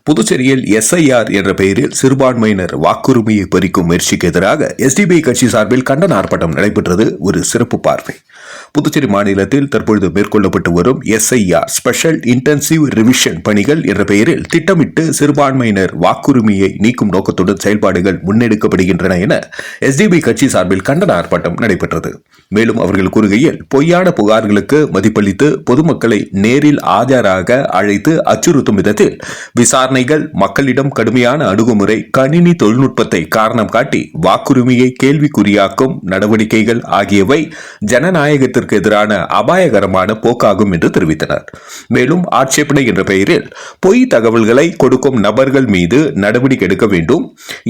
புதுச்சேரியில் SIR என்ற பெயரில் சிறுபான்மையினர் வாக்குரிமையை பறிக்கும் முயற்சிக்கு எதிராக SDPI கட்சி சார்பில் கண்டன ஆர்ப்பாட்டம் நடைபெற்றது. ஒரு சிறப்பு பார்வை. புதுச்சேரி மாநிலத்தில் தற்பொழுது மேற்கொள்ளப்பட்டு வரும் SIR ஸ்பெஷல் இன்டென்சிவ் ரிவிஷன் பணிகள் என்ற பெயரில் திட்டமிட்டு சிறுபான்மையினர் வாக்குரிமையை நீக்கும் நோக்கத்துடன் செயல்பாடுகள் முன்னெடுக்கப்படுகின்றன என SDPI கட்சி சார்பில் கண்டன ஆர்ப்பாட்டம் நடைபெற்றது. மேலும் அவர்கள் கூறுகையில், பொய்யான புகார்களுக்கு மதிப்பளித்து பொதுமக்களை நேரில் ஆஜராக அழைத்து அச்சுறுத்தும் விதத்தில் விசாரணைகள், மக்களிடம் கடுமையான அணுகுமுறை, கணினி தொழில்நுட்பத்தை காரணம் காட்டி வாக்குரிமையை கேள்விக்குறியாக்கும் நடவடிக்கைகள் ஆகியவை ஜனநாயகத்திற்கு எதிரான அபாயகரமான போக்காகும் என்று தெரிவித்தனர். மேலும் ஆட்சேபனை என்ற பெயரில் பொய் தகவல்களை கொடுக்கும் நபர்கள் மீது நடவடிக்கை எடுக்க வேண்டும்.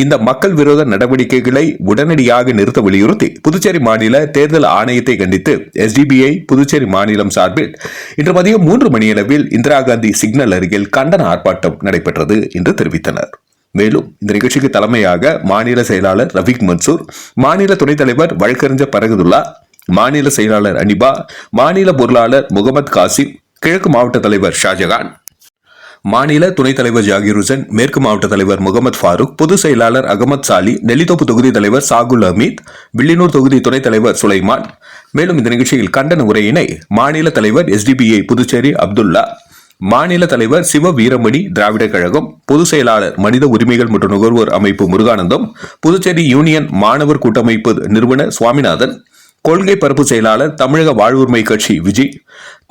இந்த மக்கள் விரோத நடவடிக்கைகளை உடனடியாக நிறுத்த வலியுறுத்தி புதுச்சேரி மாநில தேர்தல் ஆணையத்தை கண்டித்து SDPI புதுச்சேரி மாநிலம் சார்பில் இன்று மதியம் 3 மணியளவில் இந்திரா காந்தி சிக்னல் அருகில் கண்டன ஆர்ப்பாட்டம் நடைபெற்றது என்று தெரிவித்தனர். மேலும் இந்த நிகழ்ச்சிக்கு தலைமையாக மாநில செயலாளர் ரஃபீக் மன்சூர், மாநில துணைத் தலைவர் வழக்கறிஞர் பரகதுல்லா, மாநில செயலாளர் அனிபா, மாநில பொருளாளர் முகமது காசிம், கிழக்கு மாவட்ட தலைவர் ஷாஜகான், மாநில துணைத் தலைவர் ஜாகிர் ஹுசைன், மேற்கு மாவட்ட தலைவர் முகமது ஃபாரூக், பொதுச் செயலாளர் அகமது சாலி, நெல்லித்தோப்பு தொகுதி தலைவர் சாகுல் அமீத், வில்லியனூர் தொகுதி துணைத் தலைவர் சுலைமான். மேலும் இந்த நிகழ்ச்சியில் கண்டன உரையினை மாநில தலைவர் SDPI புதுச்சேரி அப்துல்லா, மாநில தலைவர் சிவ வீரமணி திராவிடர் கழகம், பொதுச் செயலாளர் மனித உரிமைகள் மற்றும் நுகர்வோர் அமைப்பு முருகானந்தம், புதுச்சேரி யூனியன் மாணவர் கூட்டமைப்பு நிறுவனர் சுவாமிநாதன், கொள்கை பரப்பு செயலாளர் தமிழக வாழ்வுரிமை கட்சி விஜய்,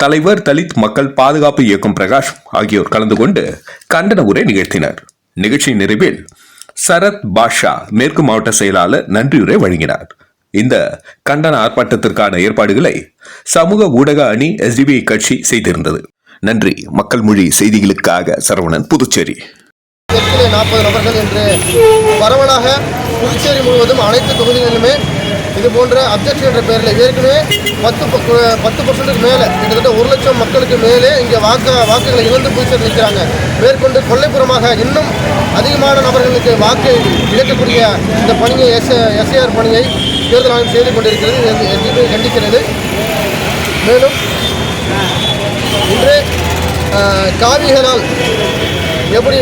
தலைவர் தலித் மக்கள் பாதுகாப்பு இயக்கம் பிரகாஷ் ஆகியோர் கலந்து கொண்டு கண்டன உரை நிகழ்த்தினர். நிகழ்ச்சியின் நிறைவில் சரத் பாஷா மேற்கு மாவட்ட செயலாளர் நன்றியுரை வழங்கினார். இந்த கண்டன ஆர்ப்பாட்டத்திற்கான ஏற்பாடுகளை சமூக ஊடக அணி SDPI கட்சி செய்திருந்தது. நன்றி. மக்கள் மொழி செய்திகளுக்காக சரவணன், புதுச்சேரி. 40 நபர்கள் என்று பரவலாக புதுச்சேரி முழுவதும் அனைத்து தொகுதிகளிலுமே இது போன்ற அப்ஜெக்ஷன் என்ற பெயரில் ஏற்கனவே 10% மேலே கிட்டத்தட்ட 1 லட்சம் மக்களுக்கு மேலே இங்கே வாக்குகளை இழந்து புதுச்சேரி நிற்கிறாங்க. மேற்கொண்டு கொல்லைப்புறமாக இன்னும் அதிகமான நபர்களுக்கு வாக்கு இழக்கக்கூடிய இந்த பணியை SIR பணியை தேர்தல் ஆணையம் செய்து கொண்டிருக்கிறது. SDPI கண்டிக்கிறது. மேலும் இன்று காவிகளால் எப்படி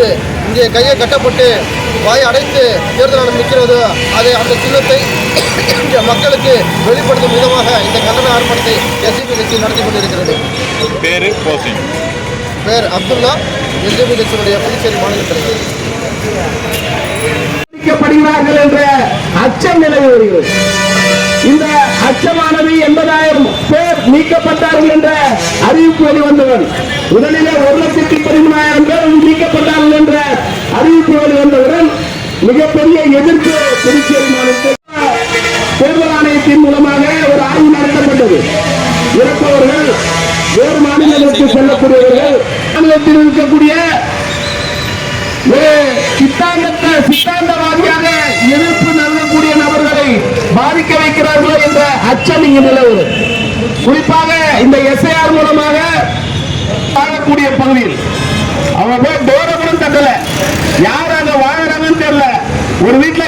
இங்கே கையை கட்டப்பட்டு வாயை அடைத்து தேர்தல் ஆணையம் நிற்கிறதோ அந்த சின்னத்தை இங்கே மக்களுக்கு வெளிப்படுத்தும் விதமாக இந்த கண்டன ஆர்ப்பாட்டத்தை SDPI கட்சி நடத்தி கொண்டிருக்கிறது. பேர் அப்துல்லா, SDPI கட்சியினுடைய புதுச்சேரி மாநில தலைவர். என்ற அச்சம் நிலவி வருகிறது. இந்த அச்சமானது 80,000 பேர் நீக்கப்பட்டார்கள் என்ற அறிவிப்பு வெளிவந்தவன் உடனே 1,13,000 பேர் நீக்கப்பட்டார்கள் என்ற அறிவிப்பு வெளிவந்தவுடன் மிகப்பெரிய எதிர்ப்பு புதுச்சேரி மாநிலத்தில் தேர்தல் ஆணையத்தின் மூலமாக ஒரு ஆய்வு நடத்தப்பட்டது. இறப்பவர்கள், வேறு மாநிலங்களுக்கு செல்லக்கூடியவர்கள், மாநிலத்தில் இருக்கக்கூடிய சித்தாந்தவாதியாக எதிர்ப்பு நல்கக்கூடிய நபர்களை பாதிக்க வைக்கிறார்களோ என்ற அச்சம் இங்கு நிலவுது. குறிப்பாக இந்த SIR மூலமாக வாழக்கூடிய பகுதியில் அவங்க போய் டோரபுரம் தட்டல, யார் அங்க வாழறாங்கன்னு தெரியல. ஒரு வீட்டுல